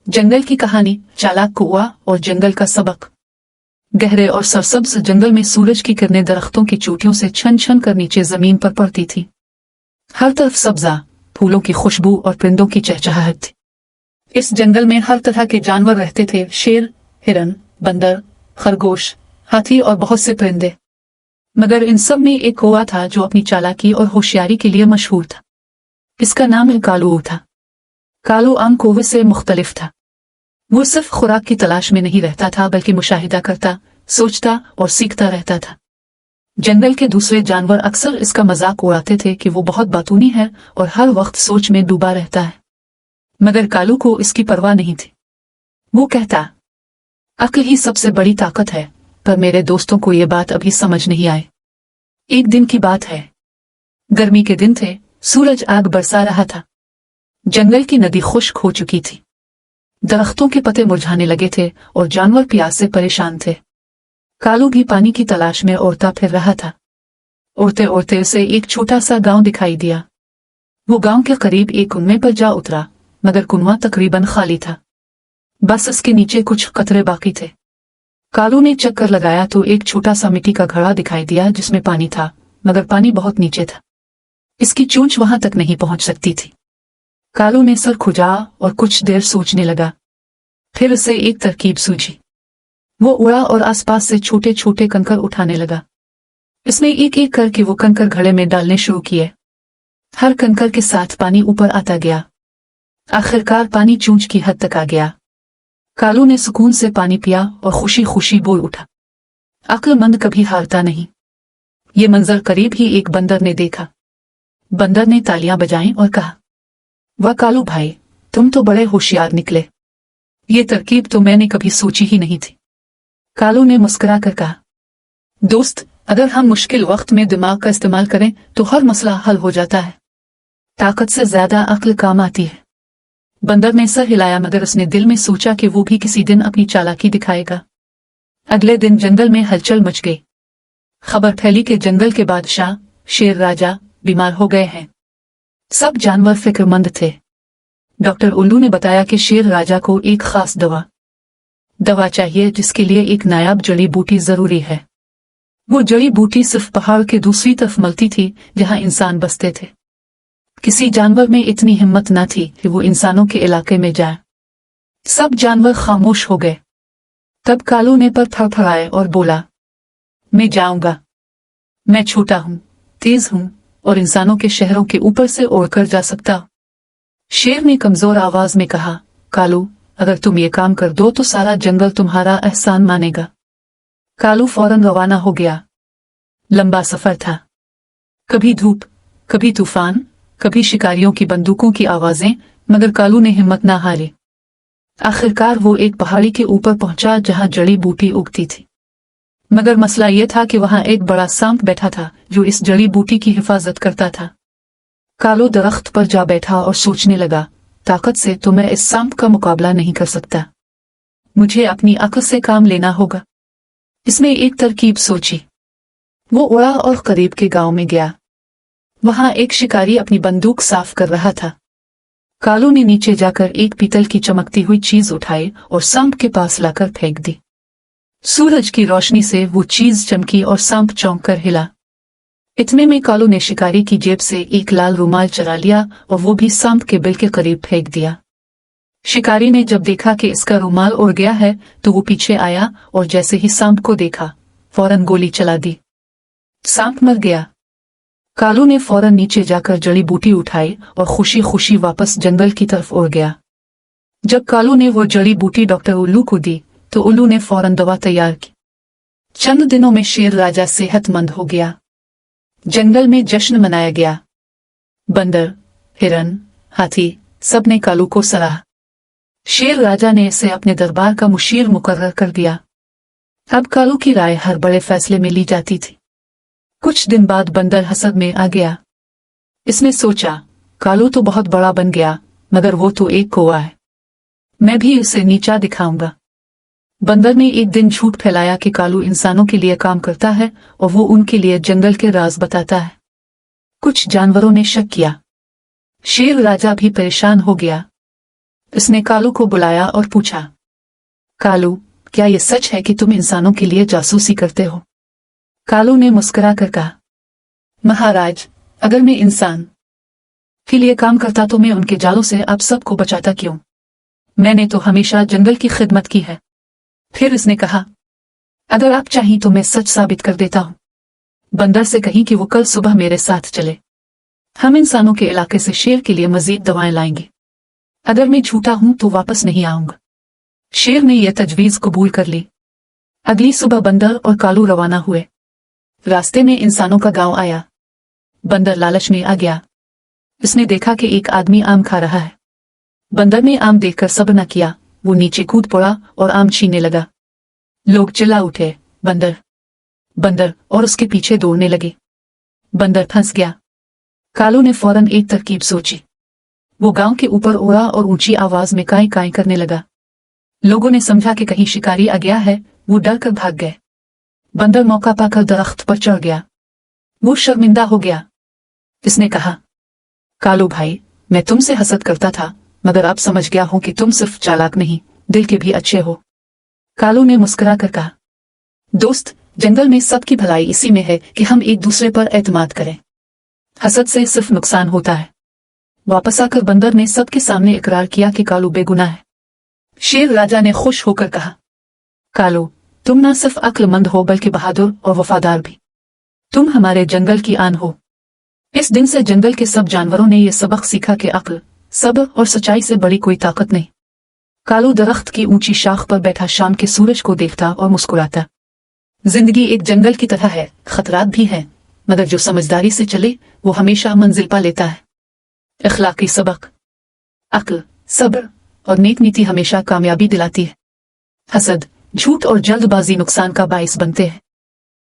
जंगल की कहानी, चालाक कौवा और जंगल का सबक। गहरे और सरसब्ज जंगल में सूरज की किरणें दरख्तों की चोटियों से छन छन कर नीचे जमीन पर पड़ती थी। हर तरफ सब्जा, फूलों की खुशबू और परिंदों की चहचहाहट थी। इस जंगल में हर तरह के जानवर रहते थे, शेर, हिरन, बंदर, खरगोश, हाथी और बहुत से परिंदे। मगर इन सब में एक कौवा था जो अपनी चालाकी और होशियारी के लिए मशहूर था। इसका नाम कालू था। कालू आम कौवे से मुख्तलिफ था। वो सिर्फ खुराक की तलाश में नहीं रहता था, बल्कि मुशाहिदा करता, सोचता और सीखता रहता था। जंगल के दूसरे जानवर अक्सर इसका मजाक उड़ाते थे कि वो बहुत बातूनी है और हर वक्त सोच में डूबा रहता है। मगर कालू को इसकी परवाह नहीं थी। वो कहता, अक्ल ही सबसे बड़ी ताकत है, पर मेरे दोस्तों को ये बात अभी समझ नहीं आई। एक दिन की बात है। गर्मी के दिन थे, सूरज आग बरसा रहा था। जंगल की नदी खुश्क हो चुकी थी। दरख्तों के पत्ते मुरझाने लगे थे और जानवर प्यास से परेशान थे। कालू भी पानी की तलाश में उड़ता फिर रहा था। उड़ते उड़ते उसे एक छोटा सा गांव दिखाई दिया। वो गांव के करीब एक कुएं पर जा उतरा, मगर कुआं तकरीबन खाली था। बस उसके नीचे कुछ कतरे बाकी थे। कालू ने चक्कर लगाया तो एक छोटा सा मिट्टी का घड़ा दिखाई दिया जिसमें पानी था, मगर पानी बहुत नीचे था। इसकी चोंच वहां तक नहीं पहुंच सकती थी। कालू ने सर खुजा और कुछ देर सोचने लगा। फिर उसे एक तरकीब सूझी। वो उड़ा और आसपास से छोटे छोटे कंकर उठाने लगा। इसमें एक एक करके वो कंकर घड़े में डालने शुरू किए। हर कंकर के साथ पानी ऊपर आता गया। आखिरकार पानी चोंच की हद तक आ गया। कालू ने सुकून से पानी पिया और खुशी खुशी बोल उठा, अक्लमंद कभी हारता नहीं। ये मंजर करीब ही एक बंदर ने देखा। बंदर ने तालियां बजाईं और कहा, वाह कालू भाई, तुम तो बड़े होशियार निकले। ये तरकीब तो मैंने कभी सोची ही नहीं थी। कालू ने मुस्कुरा कर कहा, दोस्त, अगर हम मुश्किल वक्त में दिमाग का इस्तेमाल करें तो हर मसला हल हो जाता है। ताकत से ज्यादा अक्ल काम आती है। बंदर ने सर हिलाया, मगर उसने दिल में सोचा कि वो भी किसी दिन अपनी चालाकी दिखाएगा। अगले दिन जंगल में हलचल मच गई। खबर फैली कि जंगल के बादशाह शेर राजा बीमार हो गए हैं। सब जानवर फिक्रमंद थे। डॉक्टर उल्लू ने बताया कि शेर राजा को एक खास दवा चाहिए, जिसके लिए एक नायाब जड़ी बूटी जरूरी है। वो जड़ी बूटी सिर्फ पहाड़ के दूसरी तरफ मिलती थी जहां इंसान बसते थे। किसी जानवर में इतनी हिम्मत न थी कि वो इंसानों के इलाके में जाए। सब जानवर खामोश हो गए। तब कालू ने पर फड़फड़ाए और बोला, मैं जाऊंगा। मैं छोटा हूं, तेज हूं और इंसानों के शहरों के ऊपर से उड़कर जा सकता। शेर ने कमजोर आवाज में कहा, कालू, अगर तुम ये काम कर दो तो सारा जंगल तुम्हारा एहसान मानेगा। कालू फौरन रवाना हो गया। लंबा सफर था। कभी धूप, कभी तूफान, कभी शिकारियों की बंदूकों की आवाजें, मगर कालू ने हिम्मत ना हारी। आखिरकार वो एक पहाड़ी के ऊपर पहुंचा जहां जड़ी बूटी उगती थी। मगर मसला ये था कि वहां एक बड़ा सांप बैठा था जो इस जड़ी बूटी की हिफाजत करता था। कालू दरख्त पर जा बैठा और सोचने लगा, ताकत से तो मैं इस सांप का मुकाबला नहीं कर सकता। मुझे अपनी अक्ल से काम लेना होगा। इसने एक तरकीब सोची। वो उड़ा और करीब के गांव में गया। वहां एक शिकारी अपनी बंदूक साफ कर रहा था। कालू ने नीचे जाकर एक पीतल की चमकती हुई चीज उठाई और सांप के पास लाकर फेंक दी। सूरज की रोशनी से वो चीज चमकी और सांप चौंक कर हिला। इतने में कालू ने शिकारी की जेब से एक लाल रुमाल चुरा लिया और वो भी सांप के बिल के करीब फेंक दिया। शिकारी ने जब देखा कि इसका रुमाल उड़ गया है तो वो पीछे आया और जैसे ही सांप को देखा, फौरन गोली चला दी। सांप मर गया। कालू ने फौरन नीचे जाकर जड़ी बूटी उठाई और खुशी खुशी वापस जंगल की तरफ उड़ गया। जब कालू ने वो जड़ी बूटी डॉक्टर उल्लू को दी तो उल्लू ने फौरन दवा तैयार की। चंद दिनों में शेर राजा सेहतमंद हो गया। जंगल में जश्न मनाया गया। बंदर, हिरन, हाथी सब ने कालू को सराहा। शेर राजा ने इसे अपने दरबार का मुशीर मुकर्रर कर दिया। अब कालू की राय हर बड़े फैसले में ली जाती थी। कुछ दिन बाद बंदर हसद में आ गया। इसने सोचा, कालू तो बहुत बड़ा बन गया, मगर वो तो एक कौवा है। मैं भी उसे नीचा दिखाऊंगा। बंदर ने एक दिन झूठ फैलाया कि कालू इंसानों के लिए काम करता है और वो उनके लिए जंगल के राज बताता है। कुछ जानवरों ने शक किया। शेर राजा भी परेशान हो गया। उसने कालू को बुलाया और पूछा, कालू, क्या ये सच है कि तुम इंसानों के लिए जासूसी करते हो? कालू ने मुस्कुरा कर कहा, महाराज, अगर मैं इंसान के लिए काम करता तो मैं उनके जालों से आप सबको बचाता क्यों? मैंने तो हमेशा जंगल की खिदमत की है। फिर उसने कहा, अगर आप चाहें तो मैं सच साबित कर देता हूं। बंदर से कहीं कि वो कल सुबह मेरे साथ चले। हम इंसानों के इलाके से शेर के लिए मजीद दवाएं लाएंगे। अगर मैं झूठा हूं तो वापस नहीं आऊंगा। शेर ने यह तजवीज कबूल कर ली। अगली सुबह बंदर और कालू रवाना हुए। रास्ते में इंसानों का गांव आया। बंदर लालच में आ गया। उसने देखा कि एक आदमी आम खा रहा है। बंदर ने आम देखकर सब्र न किया। वो नीचे कूद पड़ा और आम छीनने लगा। लोग चिल्ला उठे, बंदर, बंदर, और उसके पीछे दौड़ने लगे। बंदर फंस गया। कालू ने फौरन एक तरकीब सोची। वो गांव के ऊपर उड़ा और ऊंची आवाज में काई काई करने लगा। लोगों ने समझा कि कहीं शिकारी आ गया है। वो डर कर भाग गए। बंदर मौका पाकर दरख्त पर चढ़ गया। वो शर्मिंदा हो गया। इसने कहा, कालू भाई, मैं तुमसे हसद करता था, मगर अब समझ गया हूं कि तुम सिर्फ चालाक नहीं, दिल के भी अच्छे हो। कालू ने मुस्कुरा कर कहा, दोस्त, जंगल में सबकी भलाई इसी में है कि हम एक दूसरे पर एतमाद करें। हसद से सिर्फ नुकसान होता है। वापस आकर बंदर ने सबके सामने इकरार किया कि कालू बेगुनाह है। शेर राजा ने खुश होकर कहा, कालू, तुम न सिर्फ अक्लमंद हो बल्कि बहादुर और वफादार भी। तुम हमारे जंगल की आन हो। इस दिन से जंगल के सब जानवरों ने यह सबक सीखा कि अक्ल, सब्र और सच्चाई से बड़ी कोई ताकत नहीं। कालू दरख्त की ऊंची शाख पर बैठा शाम के सूरज को देखता और मुस्कुराता। जिंदगी एक जंगल की तरह है, खतरात भी हैं, मगर जो समझदारी से चले वो हमेशा मंजिल पा लेता है। इखलाकी सबक, अक्ल, सब्र और नेक नीति हमेशा कामयाबी दिलाती है। हसद, झूठ और जल्दबाजी नुकसान का बाइस बनते हैं।